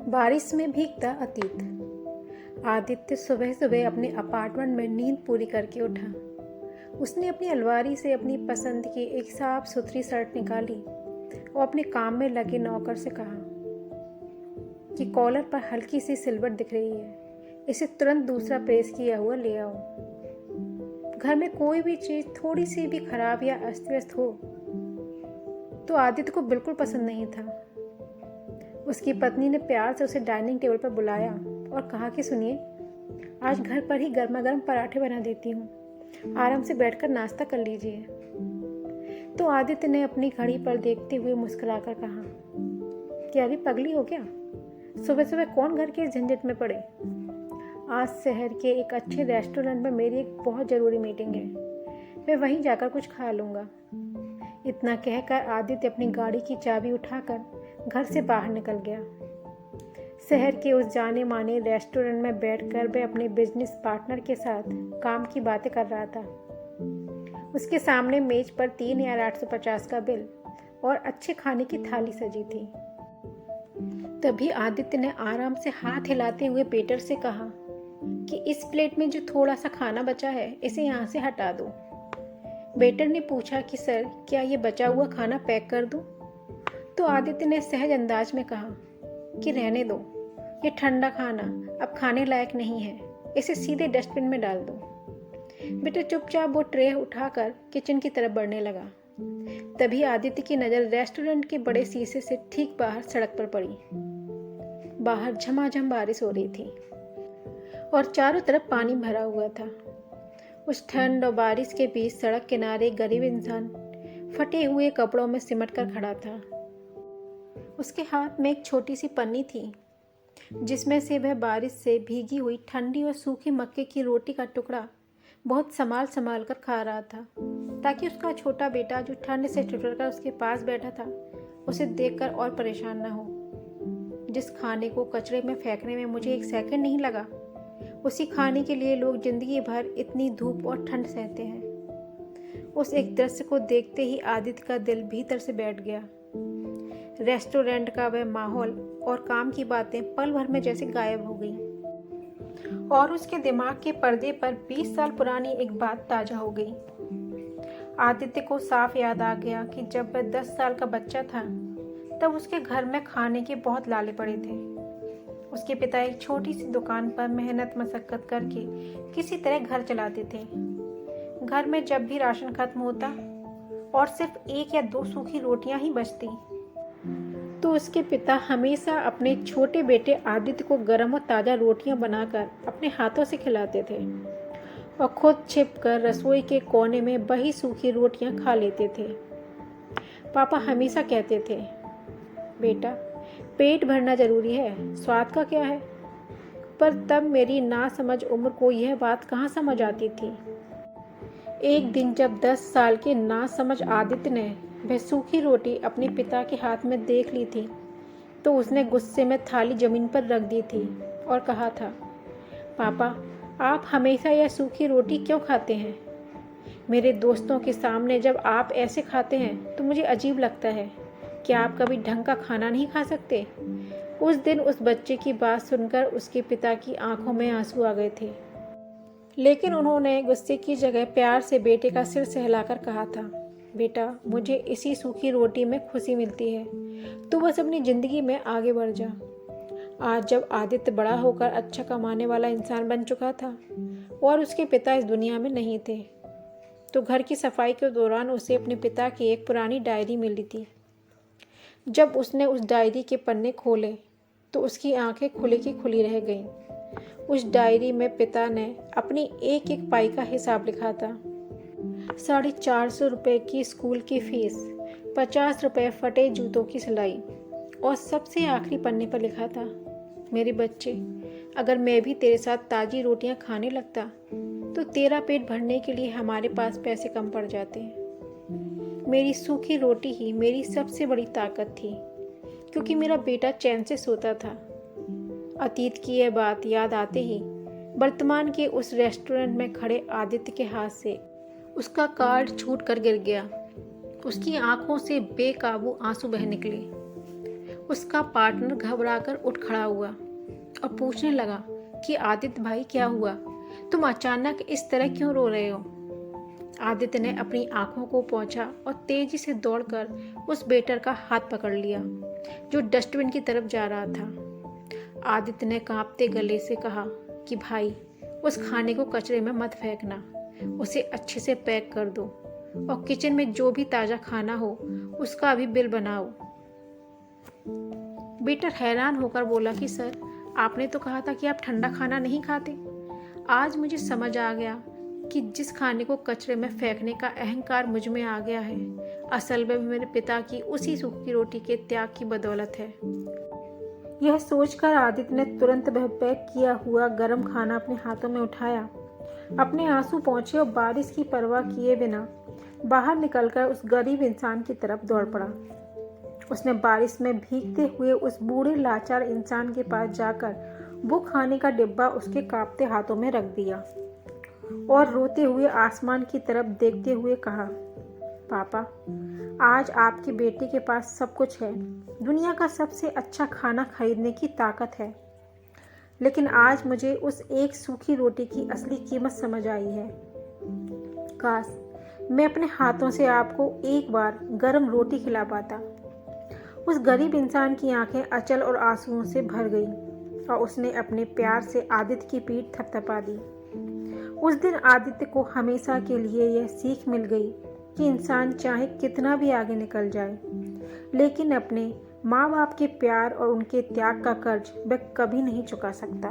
बारिश में भीगता अतीत। आदित्य सुबह सुबह अपने अपार्टमेंट में नींद पूरी करके उठा। उसने अपनी अलमारी से अपनी पसंद की एक साफ सुथरी शर्ट निकाली और अपने काम में लगे नौकर से कहा कि कॉलर पर हल्की सी सिलवट दिख रही है, इसे तुरंत दूसरा प्रेस किया हुआ ले आओ। घर में कोई भी चीज़ थोड़ी सी भी खराब या अस्त व्यस्त हो तो आदित्य को बिल्कुल पसंद नहीं था। उसकी पत्नी ने प्यार से उसे डाइनिंग टेबल पर बुलाया और कहा कि सुनिए, आज घर पर ही गर्मा गर्म पराठे बना देती हूँ, आराम से बैठकर नाश्ता कर लीजिए। तो आदित्य ने अपनी घड़ी पर देखते हुए मुस्कुराकर कहा कि अभी पगली हो क्या, सुबह सुबह कौन घर के झंझट में पड़े। आज शहर के एक अच्छे रेस्टोरेंट में मेरी एक बहुत ज़रूरी मीटिंग है, मैं वहीं जाकर कुछ खा लूँगा। इतना कहकर आदित्य अपनी गाड़ी की चाबी उठाकर घर से बाहर निकल गया। शहर के उस जाने माने रेस्टोरेंट में बैठकर वह अपने बिजनेस पार्टनर के साथ काम की बातें कर रहा था। उसके सामने मेज पर 3,850 का बिल और अच्छे खाने की थाली सजी थी। तभी आदित्य ने आराम से हाथ हिलाते हुए वेटर से कहा कि इस प्लेट में जो थोड़ा सा खाना बचा है, इसे यहाँ से हटा दो। वेटर ने पूछा कि सर, क्या ये बचा हुआ खाना पैक कर दूं? तो आदित्य ने सहज अंदाज में कहा कि रहने दो, ये ठंडा खाना अब खाने लायक नहीं है, इसे सीधे डस्टबिन में डाल दो। बेटा चुपचाप वो ट्रे उठाकर किचन की तरफ बढ़ने लगा। तभी आदित्य की नज़र रेस्टोरेंट के बड़े शीशे से ठीक बाहर सड़क पर पड़ी। बाहर झमाझम बारिश हो रही थी और चारों तरफ पानी भरा हुआ था। उस ठंड और बारिश के बीच सड़क किनारे एक गरीब इंसान फटे हुए कपड़ों में सिमट कर खड़ा था। उसके हाथ में एक छोटी सी पन्नी थी जिसमें से वह बारिश से भीगी हुई ठंडी और सूखी मक्के की रोटी का टुकड़ा बहुत संभाल कर खा रहा था, ताकि उसका छोटा बेटा जो ठंड से ठिठुरकर उसके पास बैठा था उसे देखकर और परेशान न हो। जिस खाने को कचरे में फेंकने में मुझे एक सेकंड नहीं लगा, उसी खाने के लिए लोग जिंदगी भर इतनी धूप और ठंड सहते हैं। उस एक दृश्य को देखते ही आदित्य का दिल भीतर से बैठ गया। रेस्टोरेंट का वह माहौल और काम की बातें पल भर में जैसे गायब हो गई और उसके दिमाग के पर्दे पर 20 साल पुरानी एक बात ताजा हो गई। आदित्य को साफ याद आ गया कि जब वह 10 साल का बच्चा था तब उसके घर में खाने के बहुत लाले पड़े थे। उसके पिता एक छोटी सी दुकान पर मेहनत मशक्कत करके किसी तरह घर चलाते थे। घर में जब भी राशन खत्म होता और सिर्फ 1 या 2 सूखी रोटियां ही बचती तो उसके पिता हमेशा अपने छोटे बेटे आदित्य को गर्म और ताज़ा रोटियां बनाकर अपने हाथों से खिलाते थे और खुद छिपकर रसोई के कोने में वही सूखी रोटियां खा लेते थे। पापा हमेशा कहते थे, बेटा पेट भरना जरूरी है, स्वाद का क्या है। पर तब मेरी नासमझ उम्र को यह बात कहाँ समझ आती थी। एक दिन जब 10 साल के नासमझ आदित्य ने वह सूखी रोटी अपने पिता के हाथ में देख ली थी तो उसने गुस्से में थाली जमीन पर रख दी थी और कहा था, पापा आप हमेशा यह सूखी रोटी क्यों खाते हैं? मेरे दोस्तों के सामने जब आप ऐसे खाते हैं तो मुझे अजीब लगता है। क्या आप कभी ढंग का खाना नहीं खा सकते? उस दिन उस बच्चे की बात सुनकर उसके पिता की आंखों में आंसू आ गए थे, लेकिन उन्होंने गुस्से की जगह प्यार से बेटे का सिर सहलाकर कहा था, बेटा मुझे इसी सूखी रोटी में खुशी मिलती है, तू बस अपनी ज़िंदगी में आगे बढ़ जा। आज जब आदित्य बड़ा होकर अच्छा कमाने वाला इंसान बन चुका था और उसके पिता इस दुनिया में नहीं थे तो घर की सफाई के दौरान उसे अपने पिता की एक पुरानी डायरी मिली थी। जब उसने उस डायरी के पन्ने खोले तो उसकी आंखें खुली की खुली रह गईं। उस डायरी में पिता ने अपनी एक एक पाई का हिसाब लिखा था। 450 रुपये की स्कूल की फीस, 50 रुपये फटे जूतों की सिलाई और सबसे आखिरी पन्ने पर लिखा था, मेरे बच्चे, अगर मैं भी तेरे साथ ताज़ी रोटियां खाने लगता तो तेरा पेट भरने के लिए हमारे पास पैसे कम पड़ जाते। मेरी सूखी रोटी ही मेरी सबसे बड़ी ताकत थी क्योंकि मेरा बेटा चैन से सोता था। अतीत की यह बात याद आते ही वर्तमान के उस रेस्टोरेंट में खड़े आदित्य के हाथ से उसका कार्ड छूट कर गिर गया। उसकी आंखों से बेकाबू आंसू बह निकले। उसका पार्टनर घबराकर उठ खड़ा हुआ और पूछने लगा कि आदित्य भाई क्या हुआ, तुम अचानक इस तरह क्यों रो रहे हो। आदित्य ने अपनी आंखों को पोंछा और तेजी से दौड़कर उस वेटर का हाथ पकड़ लिया जो डस्टबिन की तरफ जा रहा था। आदित्य ने कांपते गले से कहा कि भाई, उस खाने को कचरे में मत फेंकना, उसे अच्छे से पैक कर दो और किचन में जो भी ताज़ा खाना हो उसका अभी बिल बनाओ। वेटर हैरान होकर बोला कि सर, आपने तो कहा था कि आप ठंडा खाना नहीं खाते। आज मुझे समझ आ गया कि जिस खाने को कचरे में फेंकने का अहंकार मुझ में आ गया है, असल में मेरे पिता की उसी सूखी रोटी के त्याग की बदौलत है। यह सोचकर आदित्य ने तुरंत वह पैक किया हुआ गर्म खाना अपने हाथों में उठाया, अपने आंसू पोंछे और बारिश की परवाह किए बिना बाहर निकलकर उस गरीब इंसान की तरफ दौड़ पड़ा। उसने बारिश में भीगते हुए उस बूढ़े लाचार इंसान के पास जाकर वो खाने का डिब्बा उसके कांपते हाथों में रख दिया और रोते हुए आसमान की तरफ देखते हुए कहा, पापा, आज आपके बेटे के पास सब कुछ है, दुनिया का सबसे अच्छा खाना खरीदने की ताकत है, लेकिन आज मुझे उस एक सूखी रोटी की असली कीमत समझ आई है। काश मैं अपने हाथों से आपको एक बार गर्म रोटी खिला पाता। उस गरीब इंसान की आंखें अचल और आंसुओं से भर गईं और उसने अपने प्यार से आदित्य की पीठ थपथपा दी। उस दिन आदित्य को हमेशा के लिए यह सीख मिल गई कि इंसान चाहे कितना भी आगे निकल जाए, लेकिन अपने माँ बाप के प्यार और उनके त्याग का कर्ज वह कभी नहीं चुका सकता।